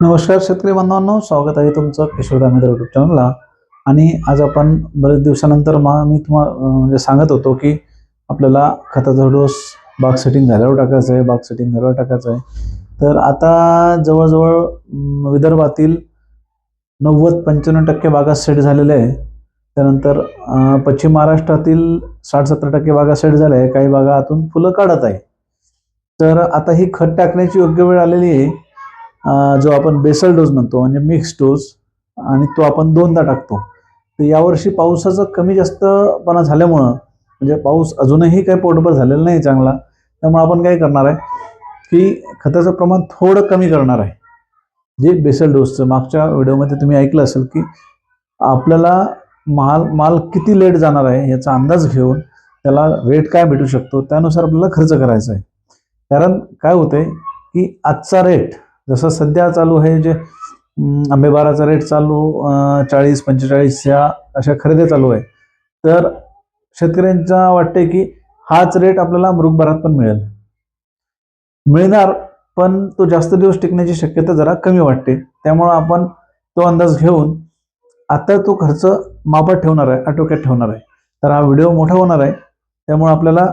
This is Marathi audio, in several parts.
नमस्कार शेतकरी बांधवांनो, स्वागत आहे तुमचं किशोर दामेकर यूट्यूब चॅनलला. आणि आज आपण बरेच दिवसानंतर मी तुम्हाला म्हणजे सांगत होतो की आपल्याला खताचा डोस बाग सेटिंग झाल्यावर टाकायचं आहे, बाग सेटिंग झाल्यावर टाकायचं आहे. तर आता जवळजवळ विदर्भातील 90-95% बागा सेट झालेल्या आहे. त्यानंतर पश्चिम महाराष्ट्रातील 60-70% बागा सेट झाल्या आहे. काही बागा आतून फुलं काढत आहे. तर आता ही खत टाकण्याची योग्य वेळ आलेली आहे. जो आपण बेसल डोस म्हणतो म्हणजे मिक्स डोस, आणि तो आपण 2दा टाकतो. तर यावर्षी पावसाचं कमी जास्तपणा झाल्यामुळं म्हणजे पाऊस अजूनही काही पोटभर झालेला नाही चांगला, त्यामुळे आपण काय करणार आहे की खताचं प्रमाण थोडं कमी करणार आहे. जे बेसल डोसचं मागच्या व्हिडिओमध्ये तुम्ही ऐकलं असेल की आपल्याला माल किती लेट जाणार आहे याचा अंदाज घेऊन त्याला रेट काय भेटू शकतो त्यानुसार आपल्याला खर्च करायचा आहे. कारण काय होतंय की आजचा रेट जसं सध्या चालू आहे, जे आंबेबाराचा रेट चालू 40-45 या अशा खरेदी चालू आहे. तर शेतकऱ्यांचा वाटते की हाच रेट आपल्याला मृगभरात पण मिळणार, पण तो जास्त दिवस टिकण्याची शक्यता जरा कमी वाटते. त्यामुळं आपण तो अंदाज घेऊन आता तो खर्च मापात ठेवणार आहे, आटोक्यात ठेवणार आहे. तर हा व्हिडिओ मोठा होणार आहे, त्यामुळे आपल्याला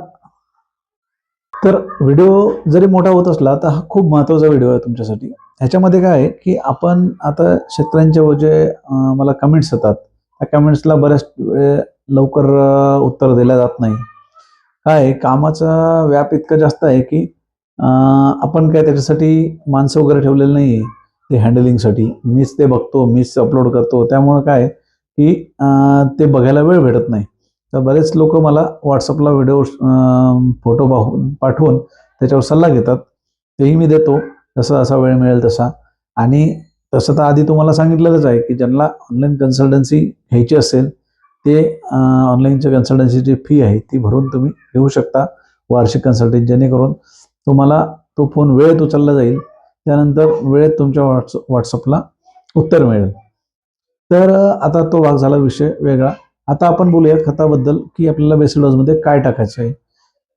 व्हिडिओ जरी मोठा होत असला तर हा खूप महत्त्वाचा व्हिडिओ आहे तुमच्यासाठी. ह्याच्यामध्ये काय आहे की आपण आता शेतकऱ्यांचे जे मला कमेंट्स येतात त्या कमेंट्सला बऱ्याच वेळ लवकर उत्तर दिलं जात नाही. काय कामाचा व्याप इतका जास्त आहे की आपण काय त्याच्यासाठी माणसं वगैरे ठेवलेलं नाही आहे ते हँडलिंगसाठी. मीच ते बघतो, मीच अपलोड करतो. त्यामुळं काय की ते बघायला वेळ भेटत नाही. तर बरेच लोक मला व्हॉट्सअपला व्हिडिओ फोटो पाठवून त्याच्यावर सल्ला घेतात, तेही मी देतो जसं असा वेळ मिळेल तसा. आणि तसं तर आधी तुम्हाला सांगितलेलंच आहे की ज्यांना ऑनलाईन कन्सल्टन्सी घ्यायची असेल ते ऑनलाईनच्या कन्सल्टन्सीची फी आहे ती भरून तुम्ही घेऊ शकता, वार्षिक कन्सल्टन्सी, जेणेकरून तुम्हाला तो फोन वेळेत उचलला जाईल, त्यानंतर वेळेत तुमच्या व्हॉट्सअपला उत्तर मिळेल. तर आता तो भाग झाला विषय वेगळा. आता आपण बोलूया खताबद्दल की आपल्याला बेसल डोसमध्ये काय टाकायचं आहे.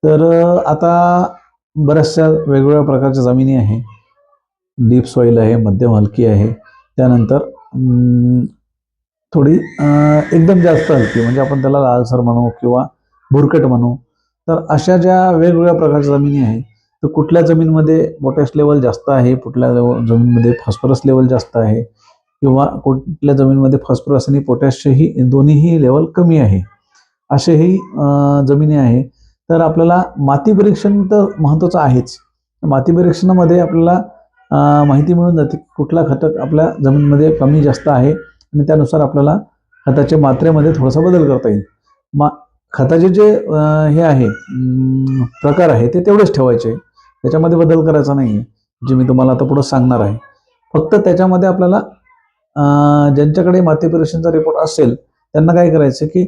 तर आता बऱ्याचशा वेगवेगळ्या प्रकारच्या जमिनी आहे. डीप सॉईल आहे, मध्यम हलकी आहे, त्यानंतर थोडी एकदम जास्त हलकी म्हणजे आपण त्याला लालसर म्हणू किंवा भुरकट म्हणू. तर अशा ज्या वेगवेगळ्या प्रकारच्या जमिनी आहेत, तर कुठल्या जमीनमध्ये पोटॅश लेवल जास्त आहे, कुठल्या जमीनमध्ये फॉस्फरस लेवल जास्त आहे, किंवा कुठल्या जमिनीमध्ये फॉस्फरस आणि पोटॅशही दोन्हीही लेवल कमी आहे, असेही जमिनी आहे. तर आपल्याला माती परीक्षण तर महत्त्वाचं आहेच. माती परीक्षणामध्ये आपल्याला माहिती मिळून जाते की कुठला घटक आपल्या जमिनीमध्ये कमी जास्त आहे, आणि त्यानुसार आपल्याला खताच्या मात्रेमध्ये थोडासा बदल करता येईल. खताचे जे हे आहे प्रकार आहे ते तेवढेच ठेवायचे, त्याच्यामध्ये बदल करायचा नाही आहे, जे मी तुम्हाला आता पुढं सांगणार आहे. फक्त त्याच्यामध्ये आपल्याला ज्यांच्याकडे माती परीक्षणाचा रिपोर्ट असेल त्यांना काय करायचं की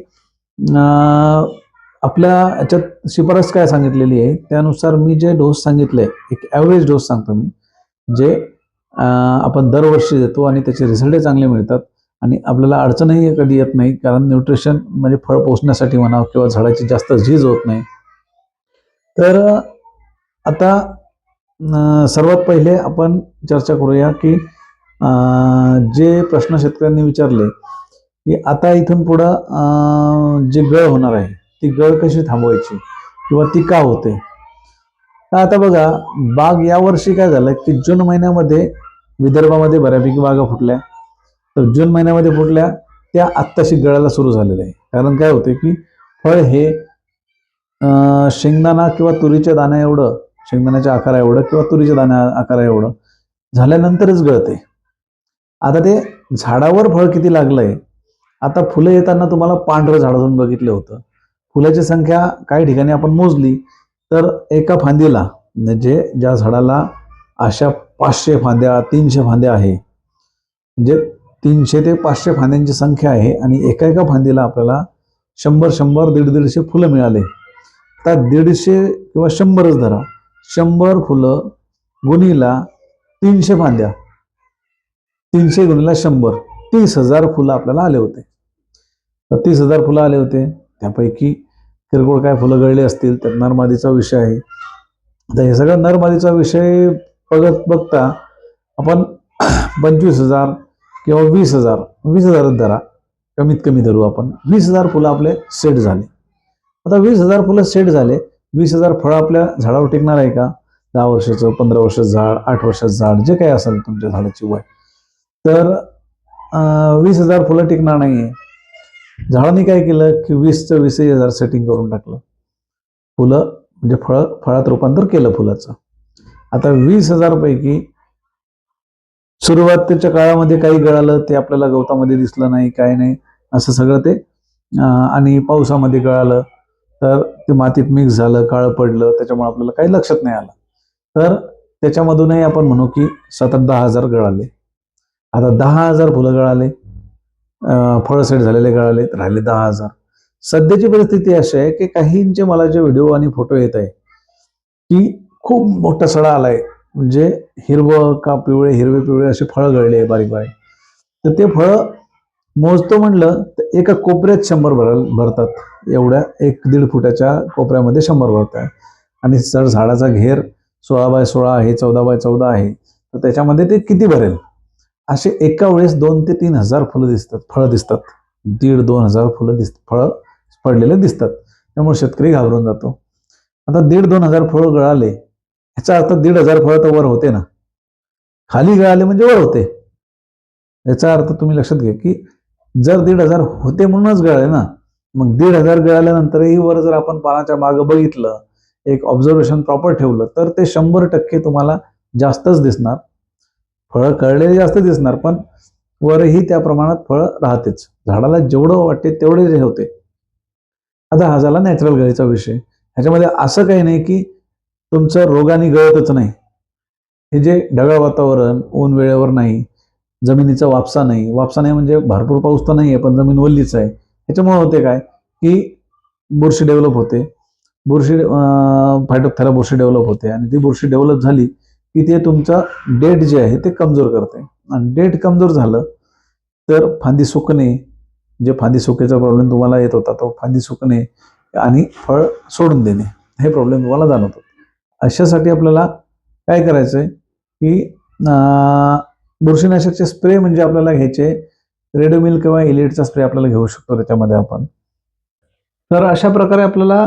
आपल्या याच्यात शिफारस काय सांगितलेली आहे त्यानुसार मी जे डोस सांगितले, एक ॲव्हरेज डोस सांगतो मी, जे आपण दरवर्षी देतो आणि त्याचे रिझल्टही चांगले मिळतात आणि आपल्याला अडचणही कधी येत नाही. कारण न्यूट्रिशन म्हणजे फळ पोचण्यासाठी म्हणा किंवा झाडाची जास्त झीज होत नाही. तर आता सर्वात पहिले आपण चर्चा करूया की जे प्रश्न शेतकऱ्यांनी विचारले की आता इथून पुढं जे गळ होणार आहे ती गळ कशी थांबवायची किंवा ती का होते. तर आता बघा, बाग यावर्षी काय झालं की जून महिन्यामध्ये विदर्भामध्ये बऱ्यापैकी बागा फुटल्या. तर जून महिन्यामध्ये फुटल्या त्या आत्ताशी गळायला सुरू झालेल्या आहे. कारण काय होते की फळ हे शेंगदाणा किंवा तुरीच्या दाण्या एवढं, शेंगदाण्याच्या आकारा एवढं किंवा तुरीच्या दाण्या आकारा एवढं झाल्यानंतरच गळते. आता ते झाडावर फळ किती लागलंय, आता फुलं येताना तुम्हाला पांढरं झाड जाऊन बघितलं होतं. फुलाची संख्या काही ठिकाणी आपण मोजली तर एका फांदीला म्हणजे ज्या झाडाला अशा 500 फांद्या 300 फांद्या आहे, म्हणजे 300 ते 500 फांद्यांची संख्या आहे, आणि एका एका फांदीला आपल्याला 100-100 150-150 फुलं मिळाले. तर 150 किंवा 100च धरा, 100 फुलं गुणीला 300 फांद्या, 300 गुणीला 100, 30,000 फुलं आपल्याला आले होते. तर 30,000 फुलं आले होते, त्यापैकी किरकोळ काय फुलं गळले असतील तर नरमादीचा विषय आहे. आता हे सगळं नरमादीचा विषय बघता आपण 25,000 किंवा 20,000, 20,000च धरा, कमीत कमी धरू आपण. 20,000 फुलं आपले सेट झाले. आता 20,000 फुलं सेट झाले, 20,000 फळं आपल्या झाडावर टिकणार आहे का? 10 वर्षाचं, 15 वर्षाचं झाड, 8 वर्षाचं झाड, जे काही असेल तुमच्या झाडाची वय, तर 20,000 फुलं टिकणार नाहीये. झाडाने काय केलं की 20चं 20,000 सेटिंग करून टाकलं. फुलं म्हणजे फळात रूपांतर केलं फुलाचं. आता 20,000 पैकी सुरुवातीच्या काळामध्ये काही गळालं, ते आपल्याला गवतामध्ये दिसलं नाही, काय नाही, असं सगळं ते आणि पावसामध्ये गळालं तर ते मातीत मिक्स झालं, काळं पडलं, त्याच्यामुळे आपल्याला काही लक्षात नाही आलं. तर त्याच्यामधूनही आपण म्हणू की 7-10,000 गळाले. आता 10,000 फुलं गळाले, फळं सेट झालेले गळाले, राहिले 10,000. सध्याची परिस्थिती अशी आहे की काहींचे मला जे व्हिडिओ आणि फोटो येत आहे की खूप मोठा सडा आलाय, म्हणजे हिरवं का पिवळे, हिरवे पिवळे असे फळं गळले बारीक बारीक. तर ते फळं मोजतो म्हणलं तर एका कोपऱ्यात 100 भरतात. एवढ्या 1-1.5 फुटाच्या कोपऱ्यामध्ये 100 भरतात. आणि सर झाडाचा घेर 16x16 आहे, 14x14 आहे, तर त्याच्यामध्ये ते किती भरेल? असे एका वेळेस 2 ते 3,000 फुलं दिसतात, फळं दिसतात. 1,500-2,000 फळं पडलेले दिसतात. त्यामुळे शेतकरी घाबरून जातो. आता 1,500-2,000 फळं गळाले, ह्याचा अर्थ 1,500 फळं तर वर होते ना, खाली गळाले म्हणजे वर होते. याचा अर्थ तुम्ही लक्षात घ्या की जर 1,500 होते म्हणूनच गळाले ना, मग 1,500 गळाल्यानंतरही वर जर आपण पानाच्या मागं बघितलं, एक ऑब्झर्वेशन प्रॉपर ठेवलं, तर ते 100% तुम्हाला जास्तच दिसणार. फळं कळलेली जास्त दिसणार, पण वरही त्या प्रमाणात फळं राहतेच. झाडाला जेवढं वाटते तेवढे जे होते. आता हा झाला नॅचरल गळीचा विषय. ह्याच्यामध्ये असं काही नाही की तुमचं रोगाने गळतच नाही. हे जे ढगाळ वातावरण, ऊन वेळेवर नाही, जमिनीचा वापसा नाही म्हणजे भरपूर पाऊस तर नाही आहे, पण जमीन ओलीच आहे. ह्याच्यामुळे होते काय की बुरशी डेव्हलप होते, फायटोप्थेरा बुरशी डेव्हलप होते, आणि ती बुरशी डेव्हलप झाली की ते तुमचं डेट जे आहे ते कमजोर करते. आणि डेट कमजोर झालं तर फांदी सुकणे, जे फांदी सुकेचा प्रॉब्लेम तुम्हाला येत होता, तो फांदी सुकणे आणि फळ सोडून देणे, हे प्रॉब्लेम तुम्हाला जाणवतो. अशासाठी आपल्याला काय करायचंय की बुरशीनाशकचे स्प्रे म्हणजे आपल्याला घ्यायचे रेडोमिल किंवा इलिटचा स्प्रे आपल्याला घेऊ शकतो त्याच्यामध्ये आपण. तर अशा प्रकारे आपल्याला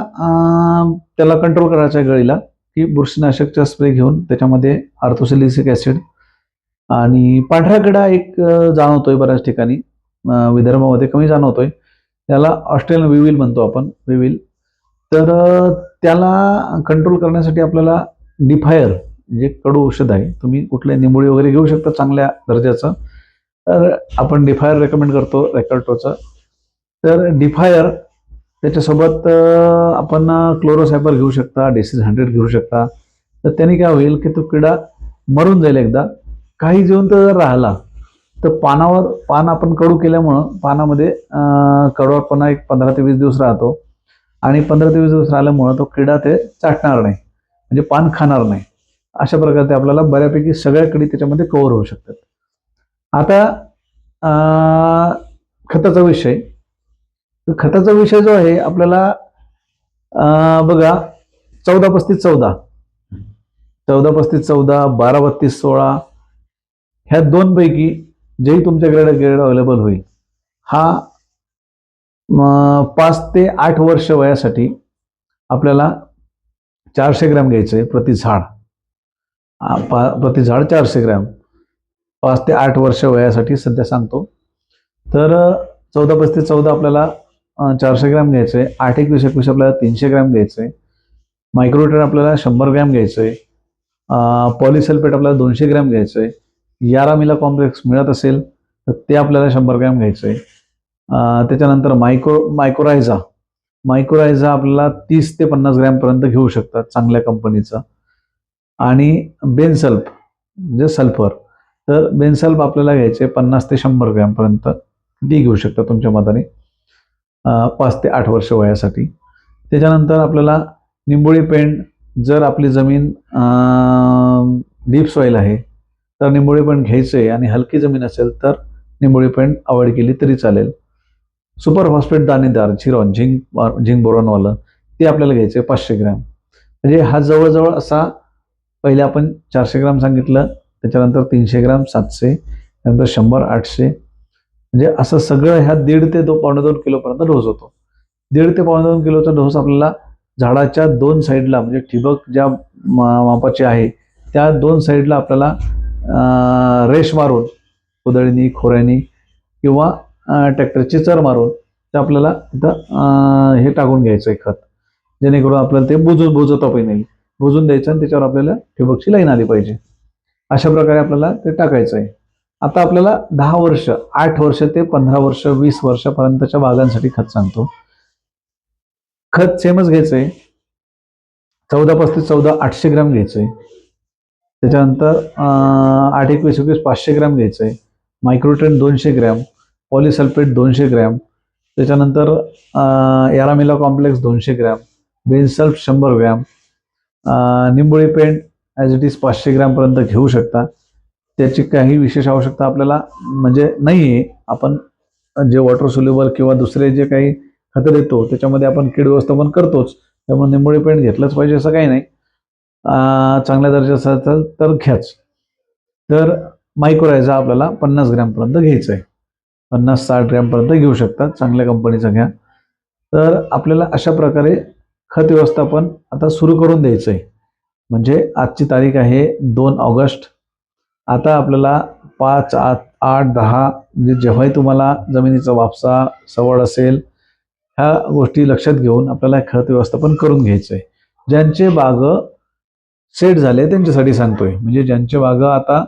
त्याला कंट्रोल करायचं आहे गळीला, की बुरशीनाशकचा स्प्रे घेऊन त्याच्यामध्ये आर्थोसॅलिसिक ॲसिड आणि पांढरा किडा एक जाणवतोय बऱ्याच ठिकाणी, विदर्भामध्ये कमी जाणवतोय, त्याला ऑस्ट्रेलियन विविल म्हणतो आपण, विविल. तर त्याला कंट्रोल करण्यासाठी आपल्याला डिफायर जे कडू औषध आहे, तुम्ही कुठले निंबोळी वगैरे घेऊ शकता चांगल्या दर्जाचं, तर आपण डिफायर रेकमेंड करतो रेकल्टोचं. तर डिफायर त्याच्यासोबत आपण क्लोरोसायपर घेऊ शकता, डिसीज 100 घेऊ शकता. तर त्याने काय होईल की तो किडा मरून जाईल एकदा. काही जिवंत जर राहिला तर पान आपण कडू केल्यामुळं पानामध्ये कडवटपणा एक 15 ते 20 दिवस राहतो, आणि 15 ते 20 दिवस राहिल्यामुळं तो किडा ते चाटणार नाही, म्हणजे पान खाणार नाही. अशा प्रकारे आपल्याला बऱ्यापैकी सगळ्या किडी त्याच्यामध्ये कव्हर होऊ शकतात. आता खताचा विषय. खताचा विषय जो आहे आपल्याला बघा, 14-35-14, 14-35-14, 12-32-16, ह्या दोन पैकी जेही तुमच्याकडे ग्रेड अवेलेबल होईल, हा 5 ते 8 वर्ष वयासाठी आपल्याला 400 ग्रॅम घ्यायचं आहे प्रति झाड. प्रति झाड 400 ग्रॅम, 5 ते 8 वर्ष वयासाठी सध्या सांगतो. तर 14-35-14 आपल्याला 400 ग्रॅम घ्यायचं आहे. 8-21-21 आपल्याला 300 ग्रॅम घ्यायचं आहे. मायक्रोटेन आपल्याला 100 ग्रॅम घ्यायचं आहे. पॉलिसल्फेट आपल्याला 200 ग्रॅम घ्यायचं आहे. यारामिला कॉम्प्लेक्स मिळत असेल तर ते आपल्याला 100 ग्रॅम घ्यायचं आहे. त्याच्यानंतर मायक्रोरायझा आपल्याला 30 ते 50 ग्रॅमपर्यंत घेऊ शकतात चांगल्या कंपनीचं. आणि बेनसल्फ म्हणजे सल्फर, तर बेनसल्फ आपल्याला घ्यायचे 50 ते 100 ग्रॅमपर्यंत, ती घेऊ शकता तुमच्या मताने 5 ते 8 वर्ष वयासाठी. त्याच्यानंतर आपल्याला निंबोळी पेंड, जर आपली जमीन डीप सॉईल आहे तर निंबोळी पेंड घ्यायचं आहे, आणि हलकी जमीन असेल तर निंबोळी पेंड अवॉइड केली तरी चालेल. सुपर फॉस्फेट दाणेदार झिंक बोरॉनवालं ते आपल्याला घ्यायचं आहे 500 ग्रॅम. म्हणजे हा जवळजवळ असा, पहिले आपण 400 ग्रॅम सांगितलं, त्याच्यानंतर 300 ग्रॅम 700, त्यानंतर 100 800, म्हणजे असं सगळं ह्या 1.5 ते 2.2 किलोपर्यंत डोस होतो. 1.5 ते 2.2 किलोचा डोस आपल्याला झाडाच्या 2 साईडला, म्हणजे ठिबक ज्या मापाचे आहे त्या 2 साईडला आपल्याला रेश मारून कुदळीनी खोऱ्यानी किंवा ट्रॅक्टरची चर मारून ते आपल्याला तिथं हे टाकून घ्यायचं आहे खत, जेणेकरून आपल्याला ते बुजवता पण येईल. बुजून द्यायचं आणि त्याच्यावर आपल्याला ठिबकची लाईन आली पाहिजे. अशा प्रकारे आपल्याला ते टाकायचं आहे. आता आपल्याला 10 वर्ष, 8 वर्ष ते 15 वर्ष, 20 वर्षापर्यंतच्या बागांसाठी खत सांगतो. खत सेमच घ्यायचंय, 14-35-14 800 ग्रॅम घ्यायचंय. त्याच्यानंतर 8-21-21 500 ग्रॅम घ्यायचंय. मायक्रोट्रेन 200 ग्रॅम, पॉलिसल्फेट 200 ग्रॅम, त्याच्यानंतर YaraMila complex 200 gram, Bensulf 100 gram, निंबोळी पेंट ॲज इट इज 500 ग्रॅमपर्यंत घेऊ शकता. त्याची काही विशेष आवश्यकता आपल्याला म्हणजे नाही आहे. आपण जे वॉटर सोल्युबल किंवा दुसरे जे काही खतं देतो त्याच्यामध्ये आपण कीड व्यवस्थापन करतोच, त्यामुळे निंबोळी पेंट घेतलंच पाहिजे असं काही नाही. चांगल्या दर्जाचा असेल तर घ्याच. तर मायक्रोरायझा आपल्याला 50 ग्रॅमपर्यंत घ्यायचं आहे. 50-60 ग्रॅमपर्यंत घेऊ शकतात, चांगल्या कंपनीचं घ्या. तर आपल्याला अशा प्रकारे खत व्यवस्थापन आता सुरू करून द्यायचं आहे. म्हणजे आजची तारीख आहे 2 ऑगस्ट. आता आपल्याला 5, 8, 10 म्हणजे जेव्हाही तुम्हाला जमिनीचा वापसा सवड असेल, ह्या गोष्टी लक्षात घेऊन आपल्याला खत व्यवस्थापन करून घ्यायचं आहे. ज्यांचे बाग सेट झाले त्यांच्यासाठी सांगतोय, म्हणजे ज्यांचे बाग आता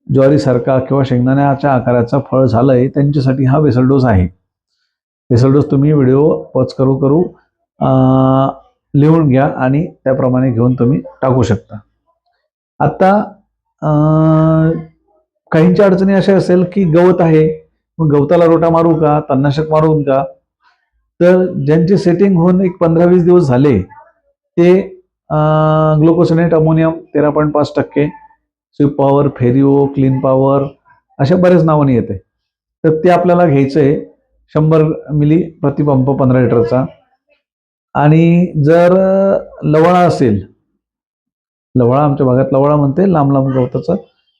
ज्वारीसारखा किंवा शेंगदाण्याच्या आकाराचा फळ झालंय त्यांच्यासाठी हा बेसल डोस आहे. बेसल डोस तुम्ही व्हिडिओ पॉज करू लिहून घ्या आणि त्याप्रमाणे घेऊन तुम्ही टाकू शकता. आता काहींच्या अडचणी अशा असेल की गवत आहे, मग गवताला रोटा मारू का, तणनाशक मारून का? तर ज्यांचे सेटिंग होऊन एक 15-20 दिवस झाले ते ग्लुकोसिनेट अमोनियम 13.5%, स्वीप पॉवर, फेरिओ, क्लीन पॉवर अशा बऱ्याच नावाने येते. तर ते आपल्याला घ्यायचं आहे 100 मिली प्रति पंप 15 लिटरचा. आणि जर लवळा असेल, लवळा आमच्या भागात लवळा म्हणते लांब लांब गवताचा,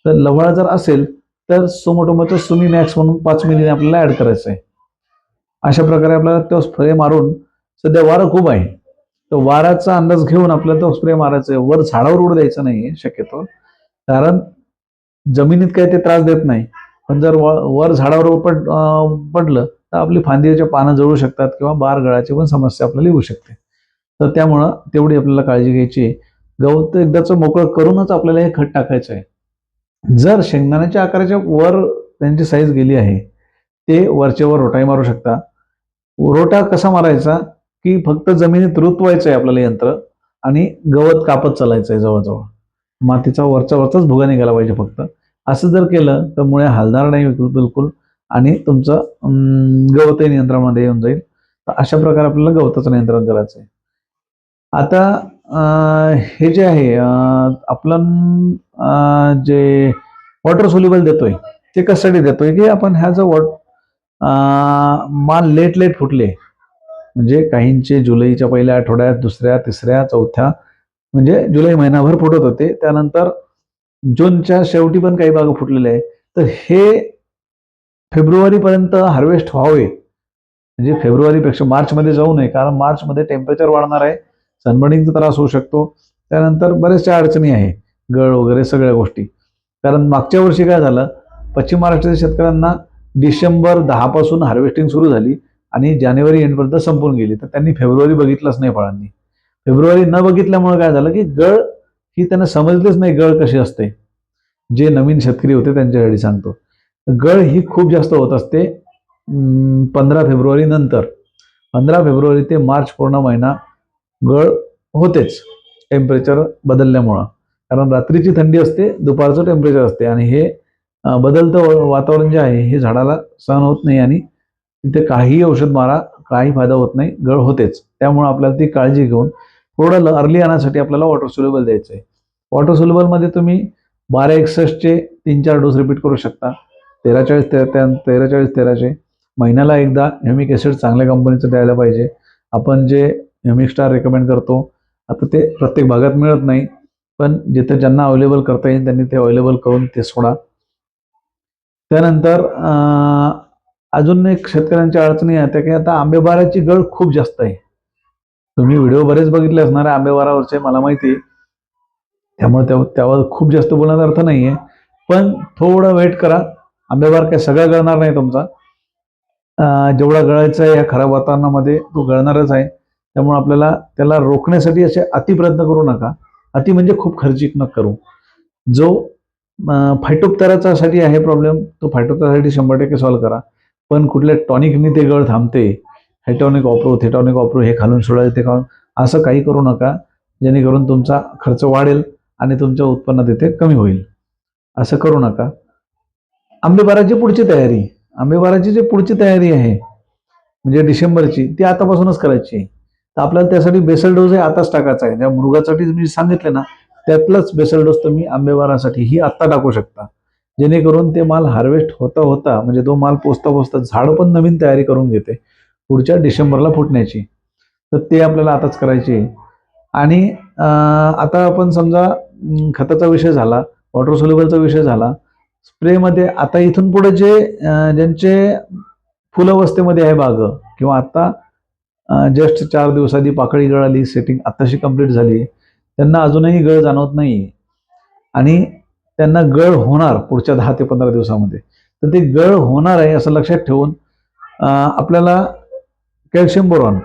तर लवळा जर असेल तर सोमोटोमोचं सुमी मॅक्स म्हणून 5 मिलीने आपल्याला ऍड करायचं आहे. अशा प्रकारे आपल्याला तो स्प्रे मारून, सध्या वारं खूप आहे तर वाऱ्याचा अंदाज घेऊन आपल्याला तो स्प्रे मारायचा आहे. वर झाडावर उडू द्यायचं नाहीये शक्यतो, कारण जमिनीत काही ते त्रास देत नाही. पण जर वर झाडावर पडलं तर आपली फांदीच्या पानं जळू शकतात किंवा बार गळाची पण समस्या आपल्याला येऊ शकते. तर त्यामुळं तेवढी आपल्याला काळजी घ्यायची आहे. गवत एकदाच मोकळं करूनच आपल्याला हे खत टाकायचं आहे. जर शेंगदाण्याच्या आकाराच्या वर त्यांची साईज गेली आहे, ते वरचेवर रोटाई मारू शकता. रोटा कसा मारायचा की फक्त जमिनीत रुतवायचं आहे आपल्याला यंत्र आणि गवत कापत चालायचं आहे जवळजवळ. मातीचा वरचाच भुगा निघाला पाहिजे फक्त. असं जर केलं तर मुळे हलणार नाही बिलकुल आणि तुमचं गवतही नियंत्रणामध्ये येऊन जाईल. तर अशा प्रकारे आपल्याला गवताचं नियंत्रण करायचं आहे. आता हे जे आहे आपण जे वॉटर सोल्युबल देतोय ते कशासाठी देतोय की आपण ह्या जो माल लेट फुटले, म्हणजे काहींचे जुलैच्या पहिल्या आठवड्यात, दुसऱ्या, तिसऱ्या, चौथ्या, म्हणजे जुलै महिनाभर फुटत होते, त्यानंतर जूनच्या शेवटी पण काही बाग फुटलेले आहे. तर हे फेब्रुवारीपर्यंत हार्वेस्ट व्हावे, म्हणजे फेब्रुवारीपेक्षा मार्चमध्ये जाऊ नये, कारण मार्चमध्ये टेम्परेचर वाढणार आहे, सनबर्निंगचा त्रास होऊ शकतो. त्यानंतर बऱ्याचशा अडचणी आहे, गळ वगैरे सगळ्या गोष्टी. कारण मागच्या वर्षी काय झालं, पश्चिम महाराष्ट्राच्या शेतकऱ्यांना डिसेंबर 10 पासून हार्वेस्टिंग सुरू झाली आणि जानेवारी एंडपर्यंत संपून गेली. तर त्यांनी फेब्रुवारी बघितलंच नाही फळांनी. फेब्रुवारी न बघितल्यामुळे काय झालं की गळ ही त्यांना समजलीच नाही गळ कशी असते. जे नवीन शेतकरी होते त्यांच्यासाठी सांगतो, गळ ही खूप जास्त होत असते 15 फेब्रुवारी नंतर. 15 फेब्रुवारी ते मार्च पूर्ण महिना गळ होतेच टेम्परेचर बदलल्यामुळं. कारण रात्रीची थंडी असते, दुपारचं टेम्परेचर असते आणि हे बदलतं वातावरण जे आहे हे झाडाला सहन होत नाही आणि तिथे काही औषध मारा, काही फायदा होत नाही, गळ होतेच. त्यामुळे आपल्याला ती काळजी घेऊन थोडं अर्ली आणण्यासाठी आपल्याला वॉटर सोल्युबल द्यायचं आहे. वॉटर सोल्युबलमध्ये तुम्ही 12-61चे 3-4 डोस रिपीट करू शकता. 13-40-13चे महिन्याला एकदा ह्युमिक ॲसिड चांगल्या कंपनीचं द्यायला पाहिजे. आपण जे ह्युमिक स्टार रेकमेंड करतो, आता ते प्रत्येक भागात मिळत नाही. पण जिथे ज्यांना अवेलेबल करता येईल त्यांनी ते अवेलेबल करून ते सोडा. त्यानंतर अजून एक शेतकऱ्यांच्या अडचणी आहेत की आता आंबेबाराची गळ खूप जास्त आहे. तुम्ही व्हिडिओ बरेच बघितले असणार आहे आंबेबारावरचे, मला माहिती आहे. त्यामुळे त्यावर खूप जास्त बोलण्याचा अर्थ नाहीये, पण थोडं वेट करा. आंबेबार काय सगळा गळणार नाही तुमचा. जेवढा गळायचा आहे या खराब वातावरणामध्ये तो गळणारच आहे. त्यामुळे आपल्याला त्याला रोखण्यासाठी असे अति प्रयत्न करू नका. अति म्हणजे खूप खर्चिक न करू. जो फायटोप्तरासाठी आहे प्रॉब्लेम, तो फायटोप्तरासाठी 100% सॉल्व्ह करा. पण कुठल्या टॉनिकनी ते गळ थांबते, हेटॉनिक वापरू, थेटॉनिक वापरू, हे घालून सोडायचं ते खाऊन, असं काही करू नका, जेणेकरून तुमचा खर्च वाढेल आणि तुमच्या उत्पन्नात इथे कमी होईल. असं करू नका. आंबेबाराची पुढची तयारी, आंबेबाराची जी पुढची तयारी आहे म्हणजे डिसेंबरची, ती आतापासूनच करायची आहे. तर आपल्याला त्यासाठी बेसल डोस हे आताच टाकायचा आहे. त्या मृगासाठी मी सांगितले ना, त्यातलंच बेसल डोस तुम्ही आंबेबारासाठी ही आत्ता टाकू शकता, जेणेकरून ते माल हार्वेस्ट होता होता म्हणजे तो माल पोचता पोचता झाड पण नवीन तयारी करून घेते पुढच्या डिसेंबरला फुटण्याची. तर ते आपल्याला आताच करायची आहे. आणि आता आपण समजा खताचा विषय झाला, वॉटर सोल्युबलचा विषय झाला. स्प्रेमध्ये आता इथून पुढे जे ज्यांचे फुलावस्थेमध्ये आहे बाग किंवा आता जस्ट 4 दिवस आधी पाकळी गळ आली, सेटिंग आत्ताशी कंप्लीट झाली, त्यांना अजूनही गळ जाणवत नाही आणि त्यांना गळ होणार पुढच्या 10 ते 15 दिवसामध्ये. तर ते गळ होणार आहे असं लक्षात ठेवून आपल्याला calcium boron,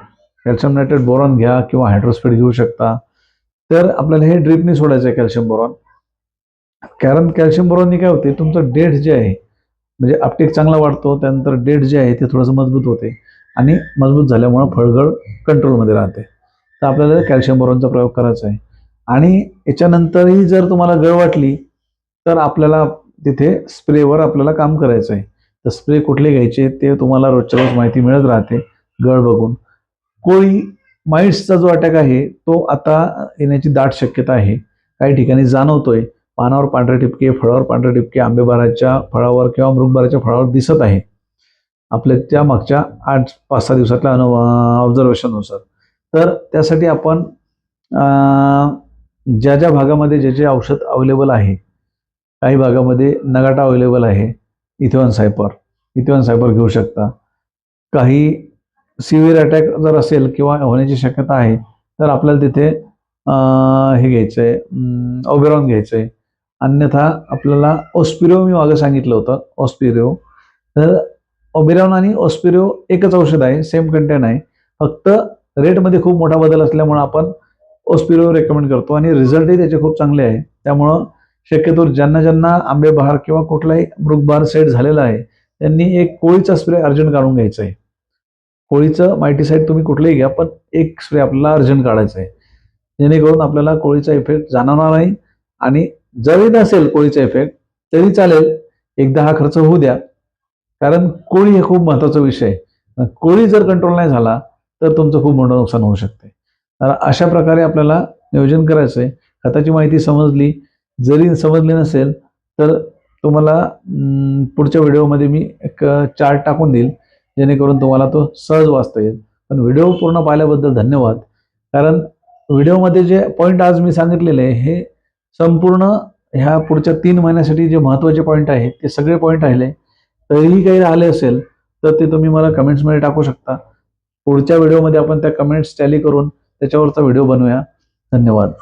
calcium nitrate boron घ्या किंवा हायड्रोस्फेट घेऊ शकता. तर आपल्याला हे ड्रिपनी सोडायचं आहे कॅल्शियम बोरॉन. कारण कॅल्शियम बोरॉननी काय होते, तुमचं डेट जे आहे म्हणजे अपटेक चांगला वाढतो, त्यानंतर डेट जे आहे ते थोडंसं मजबूत होते आणि मजबूत झाल्यामुळं फळगळ कंट्रोलमध्ये राहते. तर आपल्याला कॅल्शियम बोरॉनचा प्रयोग करायचा आहे. आणि याच्यानंतरही जर तुम्हाला गळ वाटली तर आपल्याला तिथे स्प्रेवर आपल्याला काम करायचं आहे. तर स्प्रे कुठले घ्यायचे ते तुम्हाला रोजच्या रोज माहिती मिळत राहते गळ बघून. कोळी माइट्सचा जो अटॅक आहे तो आता येण्याची दाट शक्यता आहे, काही ठिकाणी जाणवतोय. पानावर पांढरे ठिपके, फळावर पांढरे ठिपके आंबेबाराच्या फळावर किंवा मृगबाराच्या फळावर दिसत आहे आपल्या त्या मागच्या 5-6 दिवसातल्या ऑब्झर्वेशननुसार. तर त्यासाठी आपण ज्या ज्या भागामध्ये जे जे औषध अवेलेबल आहे, काही भागामध्ये नगाटा अवेलेबल आहे, इथेऑन सायपर घेऊ शकता. काही सिव्हिअर अटॅक जर असेल किंवा होण्याची शक्यता आहे तर आपल्याला तिथे हे घ्यायचं आहे, ओबेरॉन घ्यायचं आहे. अन्यथा आपल्याला ऑस्पिरो मी मागे सांगितलं होतं, ऑस्पिरो. तर ओबेरॉन आणि ऑस्पिरो एकच औषध आहे, सेम कंटेंट आहे, फक्त रेटमध्ये खूप मोठा बदल असल्यामुळं आपण ऑस्पिरो रेकमेंड करतो आणि रिझल्टही त्याचे खूप चांगले आहे. त्यामुळं शक्यतो ज्यांना ज्यांना आंबेबहार किंवा कुठलाही मृगबहार सेट झालेला आहे त्यांनी एक कोळीचा स्प्रे अर्जंट काढून घ्यायचा आहे. कोळीचं मायटीसाईड तुम्ही कुठलंही घ्या, पण एक स्प्रे आपल्याला अर्जंट काढायचा आहे, जेणेकरून आपल्याला कोळीचा इफेक्ट जाणवणार नाही. आणि जरी नसेल कोळीचा इफेक्ट तरी चालेल, एकदा हा खर्च होऊ द्या. कारण कोळी हे खूप महत्त्वाचा विषय आहे. कोळी जर कंट्रोल नाही झाला तर तुमचं खूप मोठं नुकसान होऊ शकते. तर अशा प्रकारे आपल्याला नियोजन करायचं आहे. खताची माहिती समजली, जरी समजली नसेल तर तुम्हाला पुढच्या व्हिडिओमध्ये मी एक चार्ट टाकून देईल, जेणेकरून तुम्हाला तो सहज वाचता येईल. पण व्हिडिओ पूर्ण पाहिल्याबद्दल धन्यवाद. कारण व्हिडिओमध्ये जे पॉईंट आज मी सांगितलेले आहे हे संपूर्ण ह्या पुढच्या 3 महिन्यासाठी जे महत्त्वाचे पॉईंट आहेत ते सगळे पॉईंट राहिले. तरीही काही राहिले असेल तर ते तुम्ही मला कमेंट्समध्ये टाकू शकता. पुढच्या व्हिडिओमध्ये आपण त्या कमेंट्स टॅली करून त्याच्यावरचा व्हिडिओ बनवूया. धन्यवाद.